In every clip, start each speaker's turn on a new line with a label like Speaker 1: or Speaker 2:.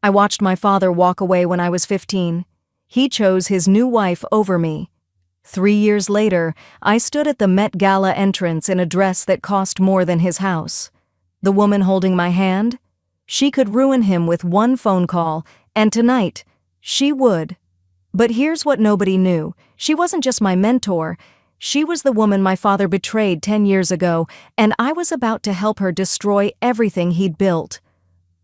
Speaker 1: I watched my father walk away when I was 15. He chose his new wife over me. 3 years later, I stood at the Met Gala entrance in a dress that cost more than his house. The woman holding my hand? She could ruin him with one phone call, and tonight, she would. But here's what nobody knew. She wasn't just my mentor. She was the woman my father betrayed 10 years ago, and I was about to help her destroy everything he'd built.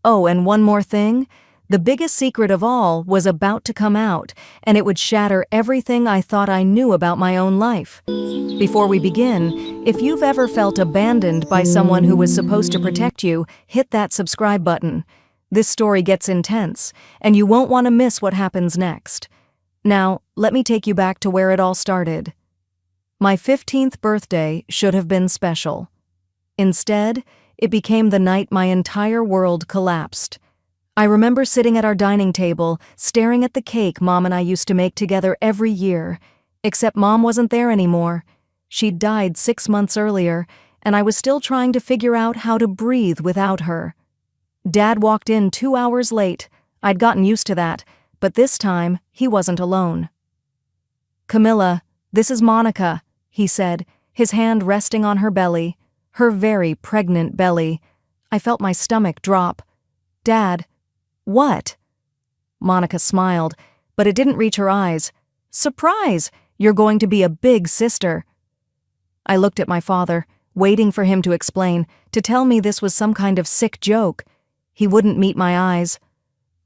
Speaker 1: Oh, and one more thing. The biggest secret of all was about to come out, and it would shatter everything I thought I knew about my own life. Before we begin, if you've ever felt abandoned by someone who was supposed to protect you, hit that subscribe button. This story gets intense, and you won't want to miss what happens next. Now, let me take you back to where it all started. My 15th birthday should have been special. Instead, it became the night my entire world collapsed. I remember sitting at our dining table, staring at the cake Mom and I used to make together every year. Except Mom wasn't there anymore. She'd died 6 months earlier, and I was still trying to figure out how to breathe without her. Dad walked in 2 hours late. I'd gotten used to that, but this time, he wasn't alone. "Camilla, this is Monica," he said, his hand resting on her belly, her very pregnant belly. I felt my stomach drop. "Dad." "What?" Monica smiled, but it didn't reach her eyes. "Surprise! You're going to be a big sister." I looked at my father, waiting for him to explain, to tell me this was some kind of sick joke. He wouldn't meet my eyes.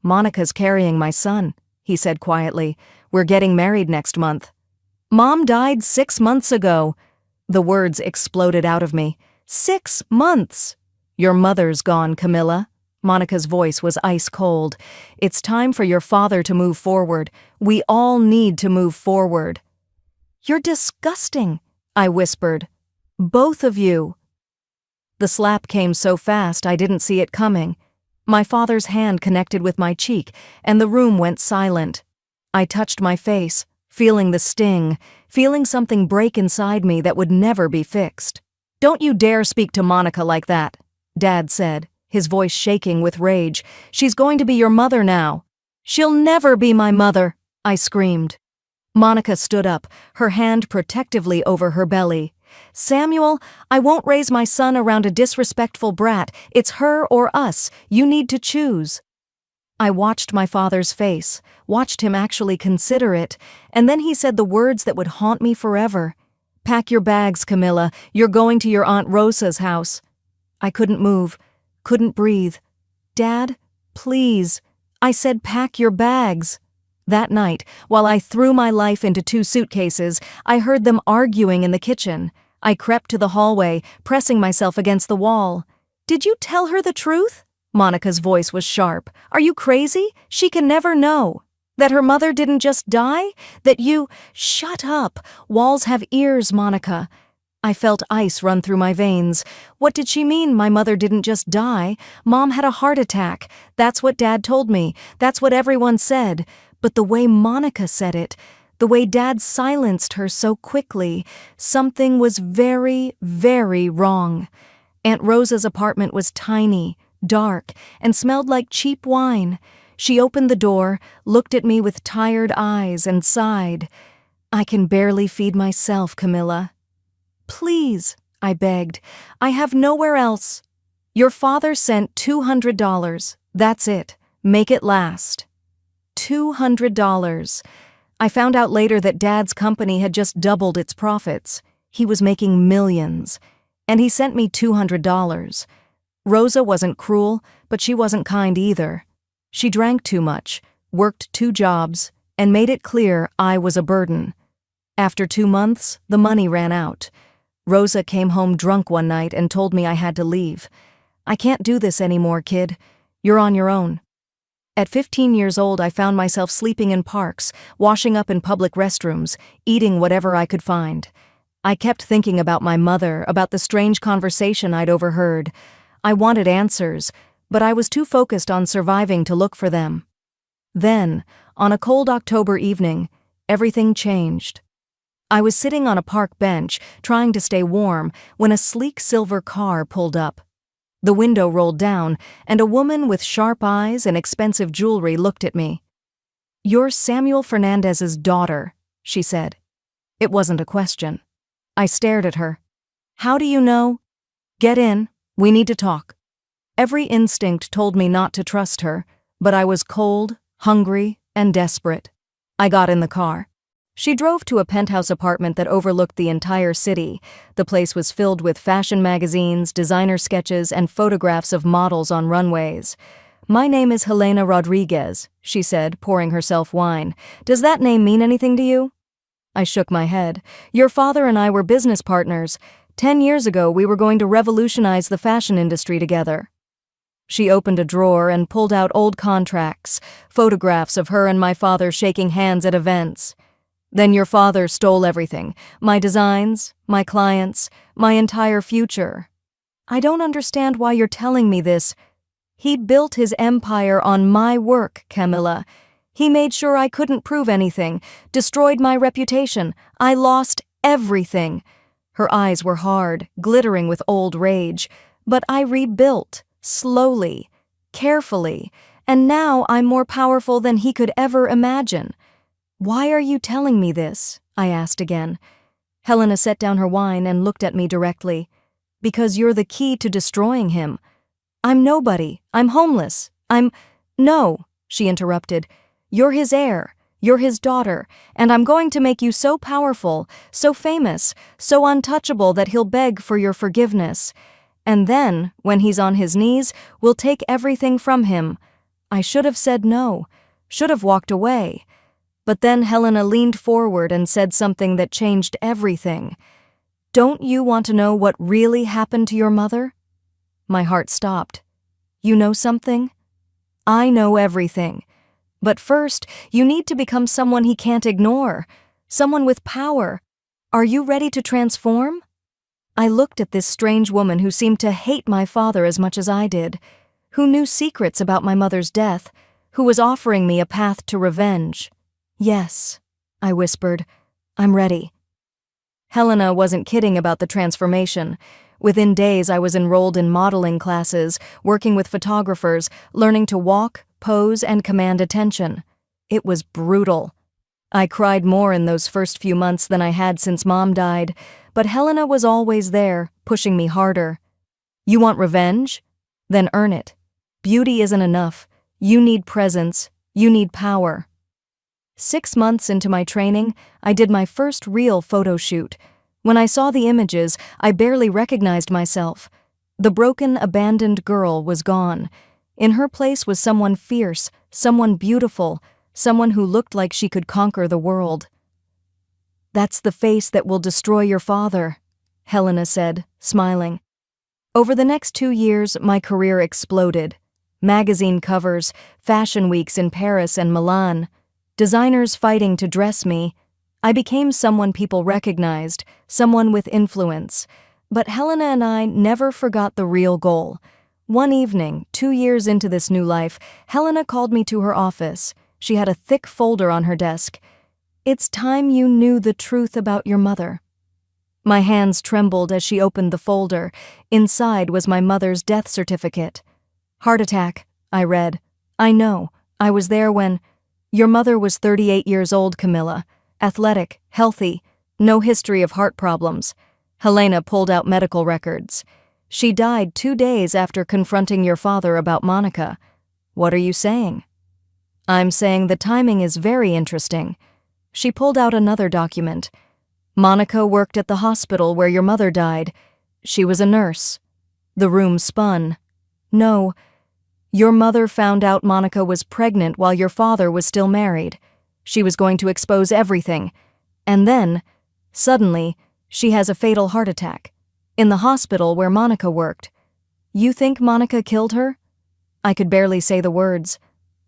Speaker 1: "Monica's carrying my son," he said quietly. "We're getting married next month." "Mom died 6 months ago." The words exploded out of me. 6 months! "Your mother's gone, Camilla." Monica's voice was ice cold. "It's time for your father to move forward. We all need to move forward." "You're disgusting," I whispered. "Both of you." The slap came so fast I didn't see it coming. My father's hand connected with my cheek, and the room went silent. I touched my face, feeling the sting, feeling something break inside me that would never be fixed. "Don't you dare speak to Monica like that," Dad said, his voice shaking with rage. "She's going to be your mother now." "She'll never be my mother," I screamed. Monica stood up, her hand protectively over her belly. "Samuel, I won't raise my son around a disrespectful brat. It's her or us. You need to choose." I watched my father's face, watched him actually consider it, and then he said the words that would haunt me forever. "Pack your bags, Camilla. You're going to your Aunt Rosa's house." I couldn't move, couldn't breathe. "Dad, please." I said, "Pack your bags." That night, while I threw my life into 2 suitcases, I heard them arguing in the kitchen. I crept to the hallway, pressing myself against the wall. "Did you tell her the truth?" Monica's voice was sharp. "Are you crazy? She can never know. That her mother didn't just die? That you—" "Shut up! Walls have ears, Monica." I felt ice run through my veins. What did she mean my mother didn't just die? Mom had a heart attack. That's what Dad told me. That's what everyone said. But the way Monica said it, the way Dad silenced her so quickly, something was very, very wrong. Aunt Rosa's apartment was tiny, dark, and smelled like cheap wine. She opened the door, looked at me with tired eyes, and sighed. "I can barely feed myself, Camilla." "Please," I begged. "I have nowhere else." "Your father sent $200. That's it. Make it last." $200. I found out later that Dad's company had just doubled its profits. He was making millions. And he sent me $200. Rosa wasn't cruel, but she wasn't kind either. She drank too much, worked 2 jobs, and made it clear I was a burden. After 2 months, the money ran out. Rosa came home drunk one night and told me I had to leave. "I can't do this anymore, kid. You're on your own." At 15 years old, I found myself sleeping in parks, washing up in public restrooms, eating whatever I could find. I kept thinking about my mother, about the strange conversation I'd overheard. I wanted answers, but I was too focused on surviving to look for them. Then, on a cold October evening, everything changed. I was sitting on a park bench, trying to stay warm, when a sleek silver car pulled up. The window rolled down, and a woman with sharp eyes and expensive jewelry looked at me. "You're Samuel Fernandez's daughter," she said. It wasn't a question. I stared at her. "How do you know?" "Get in. We need to talk." Every instinct told me not to trust her, but I was cold, hungry, and desperate. I got in the car. She drove to a penthouse apartment that overlooked the entire city. The place was filled with fashion magazines, designer sketches, and photographs of models on runways. "My name is Helena Rodriguez," she said, pouring herself wine. "Does that name mean anything to you?" I shook my head. "Your father and I were business partners. 10 years ago, we were going to revolutionize the fashion industry together." She opened a drawer and pulled out old contracts, photographs of her and my father shaking hands at events. "Then your father stole everything, my designs, my clients, my entire future." "I don't understand why you're telling me this." "He built his empire on my work, Camilla. He made sure I couldn't prove anything, destroyed my reputation. I lost everything." Her eyes were hard, glittering with old rage. "But I rebuilt, slowly, carefully, and now I'm more powerful than he could ever imagine." "Why are you telling me this?" I asked again. Helena set down her wine and looked at me directly. "Because you're the key to destroying him." "I'm nobody. I'm homeless. No," she interrupted. "You're his heir. You're his daughter, and I'm going to make you so powerful, so famous, so untouchable that he'll beg for your forgiveness. And then, when he's on his knees, we'll take everything from him." I should have said no, should have walked away. But then Helena leaned forward and said something that changed everything. "Don't you want to know what really happened to your mother?" My heart stopped. "You know something?" "I know everything. But first, you need to become someone he can't ignore, someone with power. Are you ready to transform?" I looked at this strange woman who seemed to hate my father as much as I did, who knew secrets about my mother's death, who was offering me a path to revenge. "Yes," I whispered, "I'm ready." Helena wasn't kidding about the transformation. Within days, I was enrolled in modeling classes, working with photographers, learning to walk, pose, and command attention. It was brutal. I cried more in those first few months than I had since Mom died, but Helena was always there, pushing me harder. "You want revenge? Then earn it. Beauty isn't enough. You need presence. You need power." 6 months into my training, I did my first real photo shoot. When I saw the images, I barely recognized myself. The broken, abandoned girl was gone. In her place was someone fierce, someone beautiful, someone who looked like she could conquer the world. "That's the face that will destroy your father," Helena said, smiling. Over the next 2 years, my career exploded. Magazine covers, fashion weeks in Paris and Milan, designers fighting to dress me. I became someone people recognized, someone with influence. But Helena and I never forgot the real goal. One evening, 2 years into this new life, Helena called me to her office. She had a thick folder on her desk. "It's time you knew the truth about your mother." My hands trembled as she opened the folder. Inside was my mother's death certificate. "Heart attack," I read. "I know. I was there when—" "Your mother was 38 years old, Camilla. Athletic, healthy, no history of heart problems." Helena pulled out medical records. "She died 2 days after confronting your father about Monica." "What are you saying?" "I'm saying the timing is very interesting." She pulled out another document. "Monica worked at the hospital where your mother died. She was a nurse." The room spun. "No. Your mother found out Monica was pregnant while your father was still married. She was going to expose everything. And then, suddenly, she has a fatal heart attack. In the hospital where Monica worked." "You think Monica killed her?" I could barely say the words.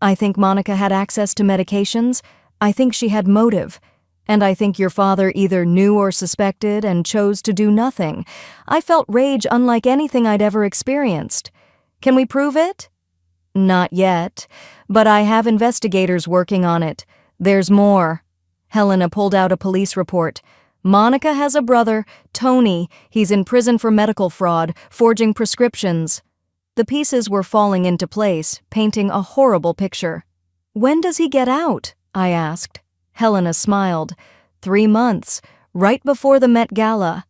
Speaker 1: "I think Monica had access to medications. I think she had motive. And I think your father either knew or suspected and chose to do nothing." I felt rage unlike anything I'd ever experienced. "Can we prove it?" "Not yet, but I have investigators working on it. There's more." Helena pulled out a police report. "Monica has a brother, Tony. He's in prison for medical fraud, forging prescriptions." The pieces were falling into place, painting a horrible picture. "When does he get out?" I asked. Helena smiled. 3 months, right before the Met Gala.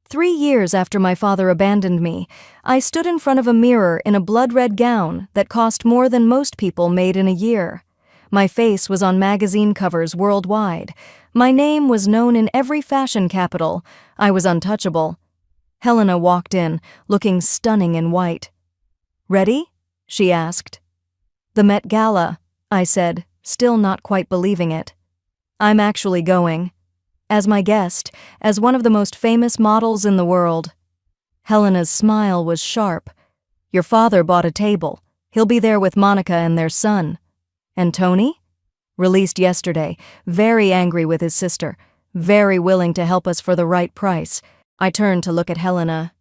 Speaker 1: 3 years after my father abandoned me, I stood in front of a mirror in a blood-red gown that cost more than most people made in a year. My face was on magazine covers worldwide. My name was known in every fashion capital. I was untouchable. Helena walked in, looking stunning in white. "Ready?" she asked. "The Met Gala," I said, still not quite believing it. "I'm actually going. As my guest, as one of the most famous models in the world." Helena's smile was sharp. "Your father bought a table. He'll be there with Monica and their son." "And Tony?" "Released yesterday, very angry with his sister, very willing to help us for the right price." I turned to look at Helena.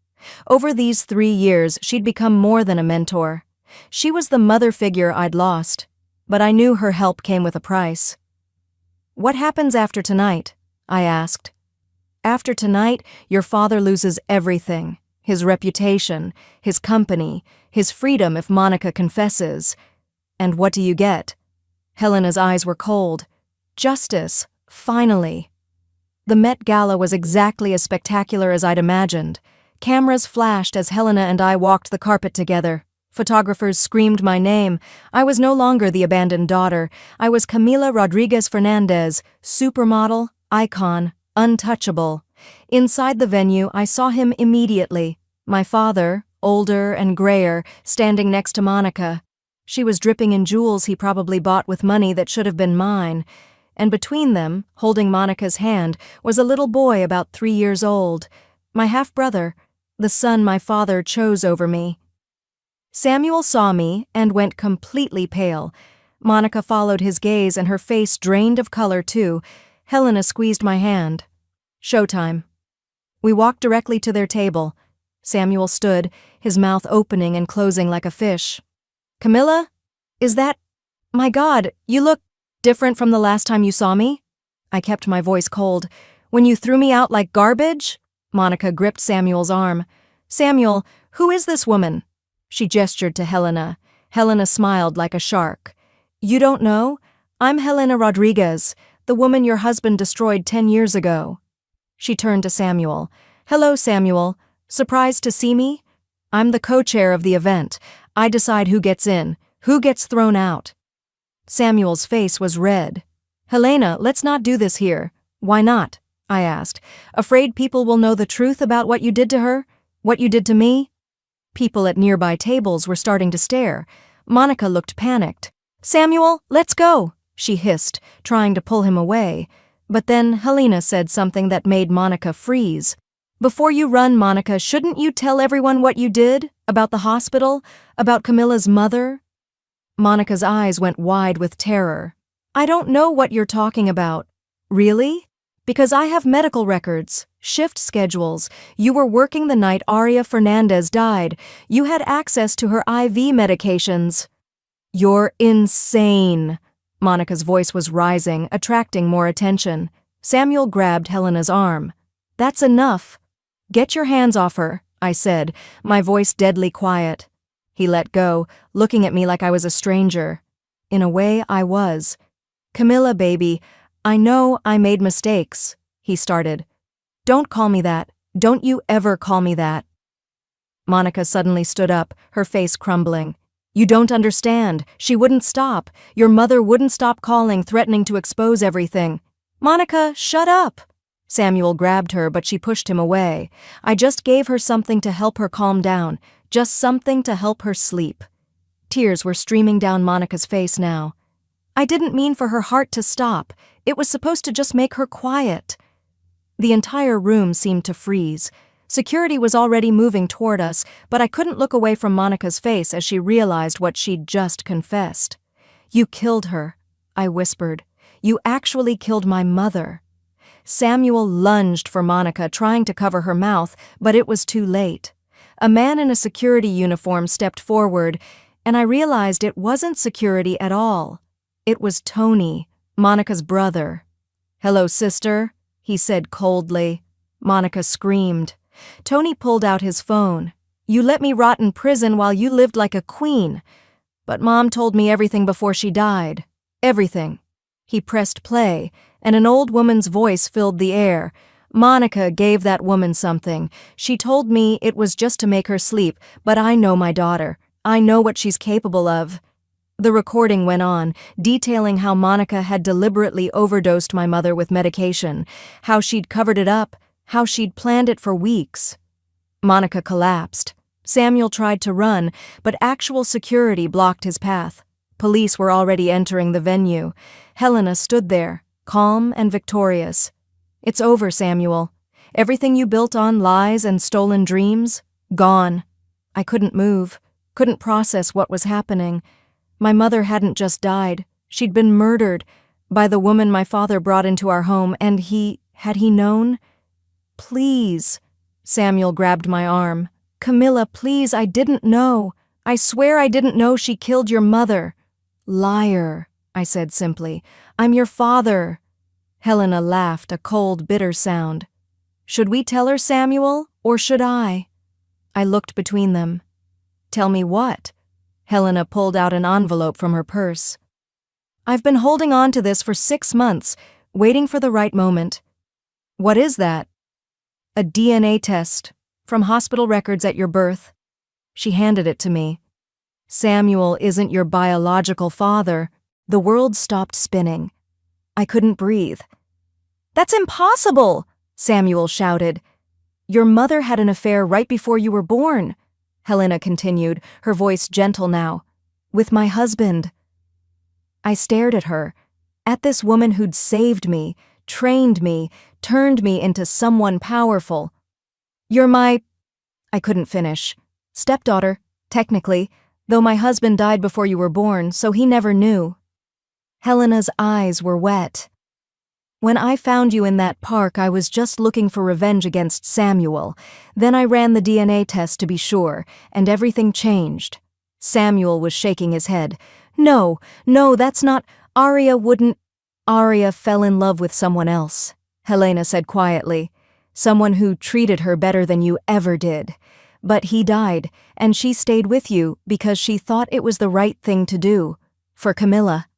Speaker 1: Over these 3 years, she'd become more than a mentor. She was the mother figure I'd lost, but I knew her help came with a price. "What happens after tonight?" I asked. "After tonight, your father loses everything. His reputation, his company, his freedom if Monica confesses." "And what do you get?" Helena's eyes were cold. "Justice, finally." The Met Gala was exactly as spectacular as I'd imagined. Cameras flashed as Helena and I walked the carpet together. Photographers screamed my name. I was no longer the abandoned daughter. I was Camila Rodriguez Fernandez, supermodel, icon, untouchable. Inside the venue, I saw him immediately. My father, older and grayer, standing next to Monica. She was dripping in jewels he probably bought with money that should have been mine. And between them, holding Monica's hand, was a little boy about 3 years old. My half-brother, the son my father chose over me. Samuel saw me and went completely pale. Monica followed his gaze and her face drained of color too. Helena squeezed my hand. "Showtime." We walked directly to their table. Samuel stood, his mouth opening and closing like a fish. "Camilla? Is that... My God, you look different from the last time you saw me?" I kept my voice cold. "When you threw me out like garbage?" Monica gripped Samuel's arm. "Samuel, who is this woman?" She gestured to Helena. Helena smiled like a shark. "You don't know? I'm Helena Rodriguez, the woman your husband destroyed 10 years ago." She turned to Samuel. "Hello, Samuel. Surprised to see me? I'm the co-chair of the event. I decide who gets in, who gets thrown out." Samuel's face was red. "Helena, let's not do this here." "Why not?" I asked. "Afraid people will know the truth about what you did to her? What you did to me?" People at nearby tables were starting to stare. Monica looked panicked. "Samuel, let's go," she hissed, trying to pull him away. But then Helena said something that made Monica freeze. "Before you run, Monica, shouldn't you tell everyone what you did? About the hospital? About Camilla's mother?" Monica's eyes went wide with terror. "I don't know what you're talking about." "Really? Because I have medical records, shift schedules. You were working the night Aria Fernandez died. You had access to her IV medications." "You're insane." Monica's voice was rising, attracting more attention. Samuel grabbed Helena's arm. "That's enough. Get your hands off her," I said, my voice deadly quiet. He let go, looking at me like I was a stranger. In a way, I was. "Camilla, baby, I know I made mistakes," he started. "Don't call me that. Don't you ever call me that." Monica suddenly stood up, her face crumbling. "You don't understand. She wouldn't stop. Your mother wouldn't stop calling, threatening to expose everything." "Monica, shut up!" Samuel grabbed her, but she pushed him away. "I just gave her something to help her calm down, just something to help her sleep." Tears were streaming down Monica's face now. "I didn't mean for her heart to stop. It was supposed to just make her quiet." The entire room seemed to freeze. Security was already moving toward us, but I couldn't look away from Monica's face as she realized what she'd just confessed. "You killed her," I whispered. "You actually killed my mother." Samuel lunged for Monica, trying to cover her mouth, but it was too late. A man in a security uniform stepped forward, and I realized it wasn't security at all. It was Tony, Monica's brother. "Hello, sister," he said coldly. Monica screamed. Tony pulled out his phone. You let me rot in prison while you lived like a queen. But Mom told me everything before she died. Everything." He pressed play, and an old woman's voice filled the air. "Monica gave that woman something. She told me it was just to make her sleep, but I know my daughter. I know what she's capable of." The recording went on, detailing how Monica had deliberately overdosed my mother with medication, how she'd covered it up, how she'd planned it for weeks. Monica collapsed. Samuel tried to run, but actual security blocked his path. Police were already entering the venue. Helena stood there, calm and victorious. "It's over, Samuel. Everything you built on lies and stolen dreams, gone." I couldn't move, couldn't process what was happening. My mother hadn't just died. She'd been murdered by the woman my father brought into our home, and had he known? "Please." Samuel grabbed my arm. "Camilla, please, I didn't know. I swear I didn't know she killed your mother." "Liar," I said simply. "I'm your father." Helena laughed, a cold, bitter sound. "Should we tell her, Samuel, or should I?" I looked between them. "Tell me what?" Helena pulled out an envelope from her purse. "I've been holding on to this for 6 months, waiting for the right moment." "What is that?" "A DNA test, from hospital records at your birth." She handed it to me. "Samuel isn't your biological father." The world stopped spinning. I couldn't breathe. "That's impossible!" Samuel shouted. "Your mother had an affair right before you were born," Helena continued, her voice gentle now. "With my husband." I stared at her, at this woman who'd saved me, trained me, turned me into someone powerful. "You're my—" I couldn't finish. "Stepdaughter, technically, though my husband died before you were born, so he never knew." Helena's eyes were wet. "When I found you in that park, I was just looking for revenge against Samuel. Then I ran the DNA test to be sure, and everything changed." Samuel was shaking his head. No, that's not— Aria wouldn't—" "Aria fell in love with someone else," Helena said quietly. "Someone who treated her better than you ever did. But he died, and she stayed with you because she thought it was the right thing to do. For Camilla."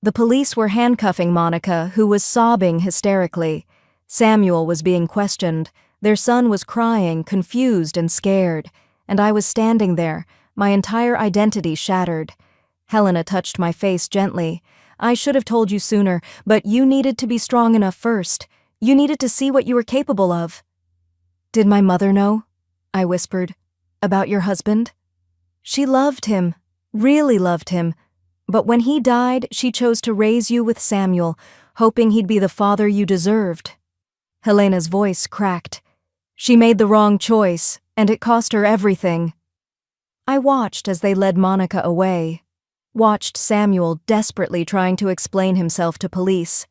Speaker 1: The police were handcuffing Monica, who was sobbing hysterically. Samuel was being questioned. Their son was crying, confused and scared. And I was standing there, my entire identity shattered. Helena touched my face gently. "I should have told you sooner, but you needed to be strong enough first. You needed to see what you were capable of." "Did my mother know?" I whispered. "About your husband?" "She loved him, really loved him. But when he died, she chose to raise you with Samuel, hoping he'd be the father you deserved." Helena's voice cracked. "She made the wrong choice, and it cost her everything." I watched as they led Monica away. Watched Samuel desperately trying to explain himself to police.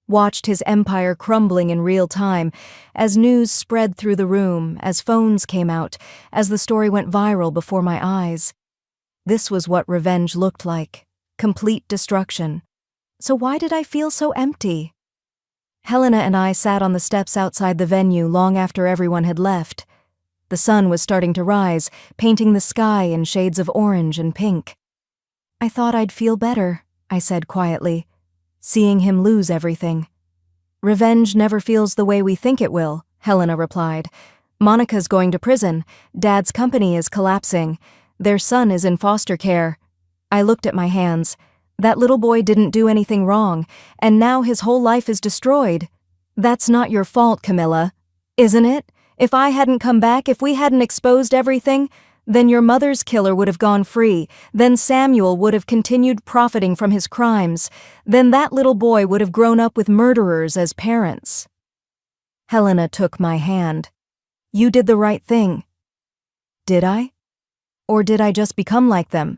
Speaker 1: Watched his empire crumbling in real time, as news spread through the room, as phones came out, as the story went viral before my eyes. This was what revenge looked like. Complete destruction. So why did I feel so empty? Helena and I sat on the steps outside the venue long after everyone had left. The sun was starting to rise, painting the sky in shades of orange and pink. "I thought I'd feel better," I said quietly, "seeing him lose everything." "Revenge never feels the way we think it will," Helena replied. "Monica's going to prison. Dad's company is collapsing. Their son is in foster care." I looked at my hands. That little boy didn't do anything wrong, and now his whole life is destroyed. "That's not your fault, Camilla. Isn't it? If I hadn't come back, if we hadn't exposed everything, then your mother's killer would have gone free. Then Samuel would have continued profiting from his crimes. Then that little boy would have grown up with murderers as parents." Helena took my hand. "You did the right thing." Did I? Or did I just become like them?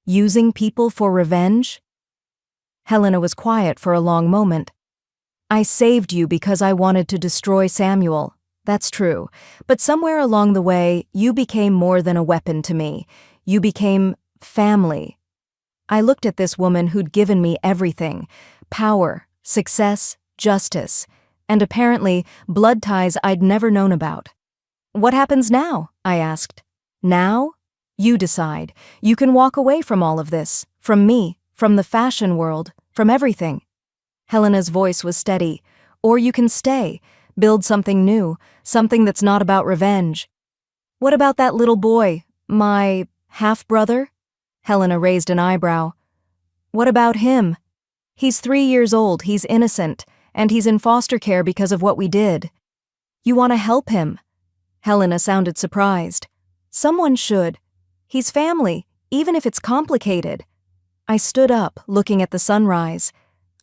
Speaker 1: Using people for revenge? Helena was quiet for a long moment. "I saved you because I wanted to destroy Samuel. That's true. But somewhere along the way, you became more than a weapon to me. You became family." I looked at this woman who'd given me everything: power, success, justice, and apparently blood ties I'd never known about. "What happens now?" I asked. Now? You decide. You can walk away from all of this, from me, from the fashion world, from everything. Helena's voice was steady. Or you can stay, build something new, something that's not about revenge. What about that little boy, my half-brother? Helena raised an eyebrow. What about him? He's 3 years old, he's innocent, and he's in foster care because of what we did. You want to help him? Helena sounded surprised. Someone should. He's family, even if it's complicated. I stood up, looking at the sunrise.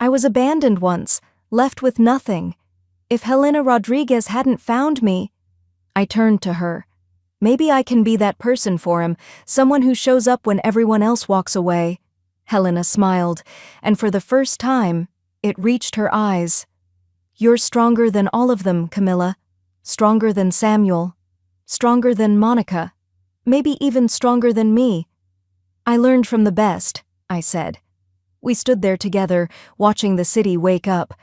Speaker 1: I was abandoned once, left with nothing. If Helena Rodriguez hadn't found me... I turned to her. Maybe I can be that person for him, someone who shows up when everyone else walks away. Helena smiled, and for the first time, it reached her eyes. You're stronger than all of them, Camilla. Stronger than Samuel. Stronger than Monica. Maybe even stronger than me. I learned from the best, I said. We stood there together, watching the city wake up.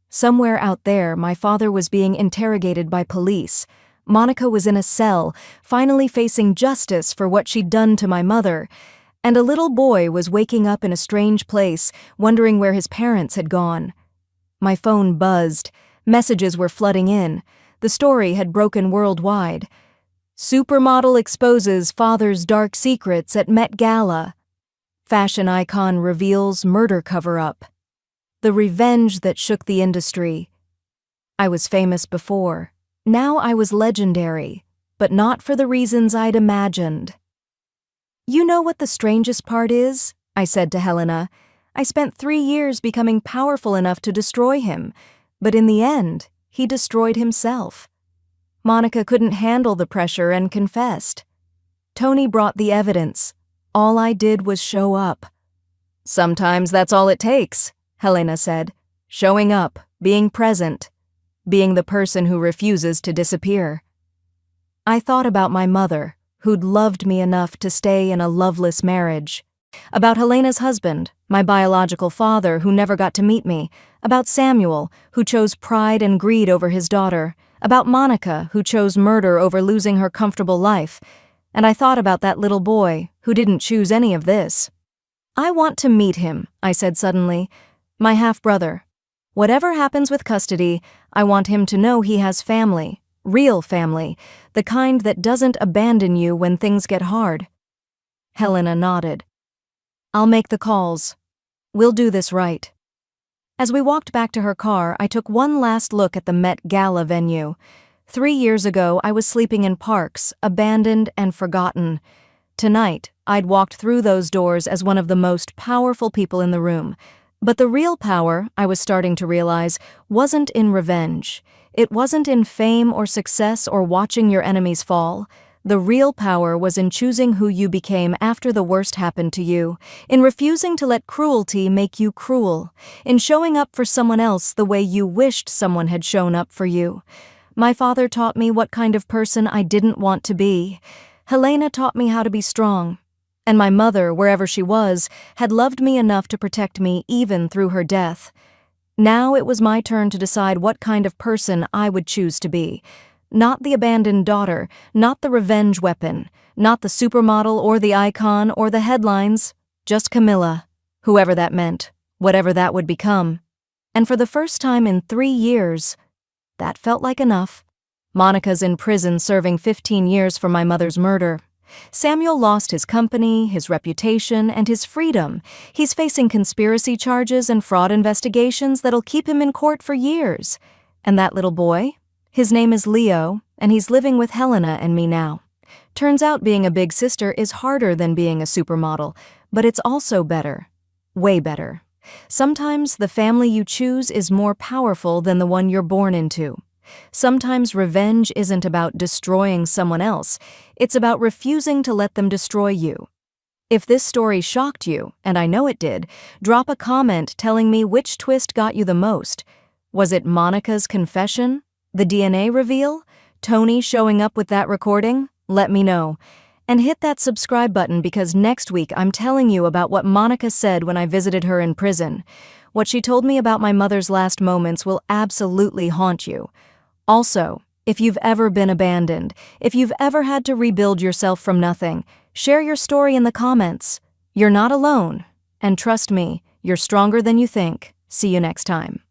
Speaker 1: Somewhere out there, my father was being interrogated by police. Monica was in a cell, finally facing justice for what she'd done to my mother. And a little boy was waking up in a strange place, wondering where his parents had gone. My phone buzzed. Messages were flooding in. The story had broken worldwide. Supermodel exposes father's dark secrets at Met Gala. Fashion icon reveals murder cover-up. The revenge that shook the industry. I was famous before. Now I was legendary, but not for the reasons I'd imagined. You know what the strangest part is? I said to Helena. I spent 3 years becoming powerful enough to destroy him, but in the end, he destroyed himself. Monica couldn't handle the pressure and confessed. Tony brought the evidence. All I did was show up. Sometimes that's all it takes, Helena said. Showing up, being present, being the person who refuses to disappear. I thought about my mother, who'd loved me enough to stay in a loveless marriage. About Helena's husband, my biological father, who never got to meet me. About Samuel, who chose pride and greed over his daughter. About Monica, who chose murder over losing her comfortable life. And I thought about that little boy, who didn't choose any of this. I want to meet him, I said suddenly. My half-brother. Whatever happens with custody, I want him to know he has family. Real family. The kind that doesn't abandon you when things get hard. Helena nodded. I'll make the calls. We'll do this right. As we walked back to her car, I took one last look at the Met Gala venue. 3 years ago, I was sleeping in parks, abandoned and forgotten. Tonight, I'd walked through those doors as one of the most powerful people in the room. But the real power, I was starting to realize, wasn't in revenge. It wasn't in fame or success or watching your enemies fall. The real power was in choosing who you became after the worst happened to you, in refusing to let cruelty make you cruel, in showing up for someone else the way you wished someone had shown up for you. My father taught me what kind of person I didn't want to be. Helena taught me how to be strong. And my mother, wherever she was, had loved me enough to protect me even through her death. Now it was my turn to decide what kind of person I would choose to be. Not the abandoned daughter, not the revenge weapon, not the supermodel or the icon or the headlines, just Camilla, whoever that meant, whatever that would become. And for the first time in 3 years, that felt like enough. Monica's in prison serving 15 years for my mother's murder. Samuel lost his company, his reputation, and his freedom. He's facing conspiracy charges and fraud investigations that'll keep him in court for years. And that little boy? His name is Leo, and he's living with Helena and me now. Turns out being a big sister is harder than being a supermodel, but it's also better. Way better. Sometimes the family you choose is more powerful than the one you're born into. Sometimes revenge isn't about destroying someone else, it's about refusing to let them destroy you. If this story shocked you, and I know it did, drop a comment telling me which twist got you the most. Was it Monica's confession? The DNA reveal? Tony showing up with that recording? Let me know. And hit that subscribe button because next week I'm telling you about what Monica said when I visited her in prison. What she told me about my mother's last moments will absolutely haunt you. Also, If you've ever been abandoned, if you've ever had to rebuild yourself from nothing, share your story in the comments. You're not alone. And trust me, you're stronger than you think. See you next time.